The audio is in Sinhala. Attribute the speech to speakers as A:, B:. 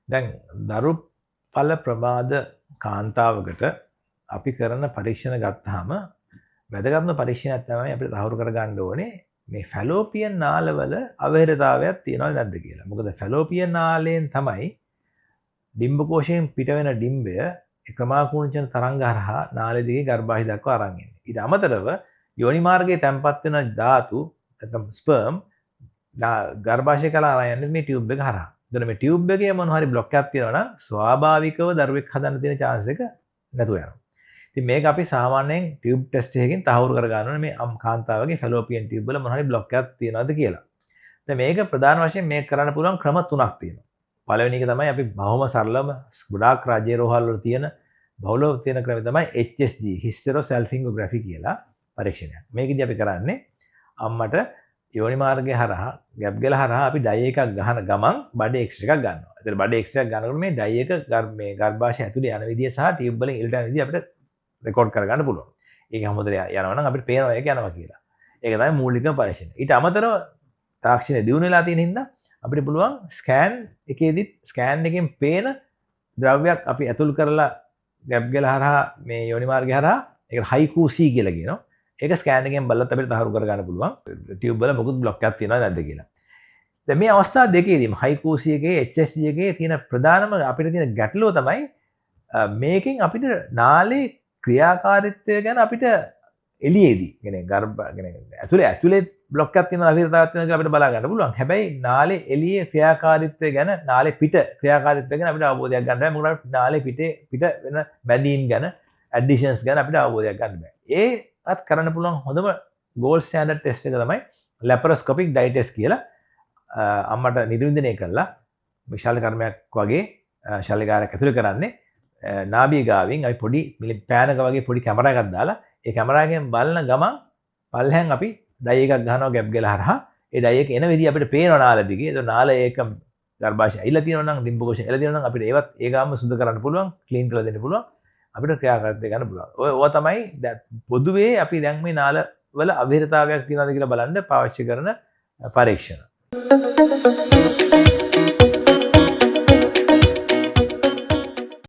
A: දැන් දරු ඵල ප්‍රමාද කාන්තාවකට අපි කරන පරීක්ෂණ ගත්තාම වැදගත්ම පරීක්ෂණයක් තමයි අපිට තහවුරු කරගන්න ඕනේ මේ ෆැලෝපියන් නාලවල අවහිරතාවයක් තියෙනවද නැද්ද කියලා. මොකද ෆැලෝපියන් නාලයෙන් තමයි ඩිම්බ කෝෂයෙන් පිට වෙන ඩිම්බය ක්‍රමාකුංචන තරංග හරහා නාලය දිගේ ගර්භාෂය දක්වා අරන් එන්නේ. ඊට අමතරව යෝනි මාර්ගයේ තැන්පත් වෙන ධාතු නැත්නම් ස්පර්ම් ගර්භාෂය කලා අරන් යන්නේ මේ ටියුබ් එක හරහා. එතන මේ ටියුබ් එකේ මොන හරි බ්ලොක් එකක් තියෙනවා නම් ස්වාභාවිකව දරුවෙක් හදන්න තියෙන chance එක නැතුව යනවා. ඉතින් මේක අපි සාමාන්‍යයෙන් ටියුබ් ටෙස්ට් එකකින් තහවුරු කර ගන්න ඕනේ මේ කාන්තාවගේ ෆැලෝපියන් ටියුබ් වල මොන හරි බ්ලොක් එකක් තියෙනවද කියලා. දැන් මේක ප්‍රධාන වශයෙන් මේක කරන්න පුළුවන් ක්‍රම තුනක් තියෙනවා. පළවෙනි එක තමයි අපි බොහොම සරලම ගොඩාක් රාජ්‍ය රෝහල් වල තියෙන බහුලව තියෙන ක්‍රමය තමයි HSG හිස්ටෙරෝ සල්ෆින්ගෝග්‍රැෆි කියලා පරීක්ෂණයක්. මේකදී අපි කරන්නේ අම්මට යෝනි මාර්ගය හරහා ගැප් ගල හරහා අපි ඩයි එකක් ගහන ගමන් බඩ එක්ස්ට්‍රා එකක් ගන්නවා. ඒතර බඩ එක්ස්ට්‍රා එකක් ගන්නකොට මේ ඩයි එක මේ ගර්භාෂය ඇතුලේ යන විදිය සහ ටියුබ් වලින් එළියට යන විදිය අපිට රෙකෝඩ් කරගන්න පුළුවන්. ඒක හොඳට යනවා නම් අපිට පේනවා ඒක යනවා කියලා. ඒක තමයි මූලිකම පරීක්ෂණය. ඊට අමතරව තාක්ෂණය දියුණු වෙලා තියෙන හින්දා අපිට පුළුවන් ස්කෑන් එකේදීත් ස්කෑන් එකෙන් පේන ද්‍රව්‍යයක් අපි ඇතුල් කරලා ගැප් ගල හරහා මේ යෝනි මාර්ගය හරහා ඒකට හයිකූසී කියලා කියනවා. ඒක ස්කෑන් එකෙන් බලලත් අපිට තහවුරු කරගන්න පුළුවන් ටියුබ් වල මොකුත් බ්ලොක් එකක් තියෙනවද නැද්ද කියලා. දැන් මේ අවස්ථා දෙකේදීම හයිකූසී එකේ HSG එකේ තියෙන ප්‍රධානම අපිට තියෙන ගැටලුව තමයි මේකෙන් අපිට නාලේ ක්‍රියාකාරීත්වය ගැන අපිට එළියේදී ඇතුලේ බ්ලොක් එකක් තියෙනවා අවහිරතාවක් තියෙනවා කියලා අපිට බලා ගන්න පුළුවන්. හැබැයි නාලේ එළියේ ක්‍රියාකාරීත්වය ගැන නාලේ පිට ක්‍රියාකාරීත්වය ගැන අපිට අවබෝධයක් ගන්න බෑ. මොකද නාලේ පිට වෙන බැඳීම් ගැන ඇඩිෂන්ස් ගැන අපිට අවබෝධයක් ගන්න බෑ. ඒත් කරන්න පුළුවන් හොඳම ගෝල්ඩ් ස්ටෑන්ඩඩ් ටෙස්ට් එක තමයි ලැපරොස්කෝපික් ඩයි ටෙස්ට් කියලා. අම්මට නිර්වින්දනය කළා මේ ශල්‍ය කර්මයක් වගේ ශල්‍යකාරයක් ඇතුළේ කරන්නේ නාභිය ගාවින් අපි පොඩි පෑනක වගේ පොඩි කැමරා එකක් දාලා ඒ කැමරා එකෙන් බලන ගමන් පල්ලෙන් අපි ඩයි එකක් ගහනවා ගැප් ගල හරහා ඒ ඩයි එක එන විදිහ අපිට පේනවා නාල දිගේ. ඒක නාල ඒක ගර්භාෂය ඇවිල්ලා තියෙනවා නම් ඩිම්බ කෝෂය ඇවිල්ලා තියෙනවා නම් අපිට ඒවත් ඒ ගාම සුද්ධ කරන්න පුළුවන්, ක්ලීන් කරලා දෙන්න පුළුවන්. අපිට ක්‍රියාකාරීත්වය ගන්න පුළුවන්. ඔය තමයි පොදුවේ අපි දැන් මේ නාල වල අවහිරතාවයක් තියෙනවද කියලා බලන්න පාවිච්චි කරන පරීක්ෂණ.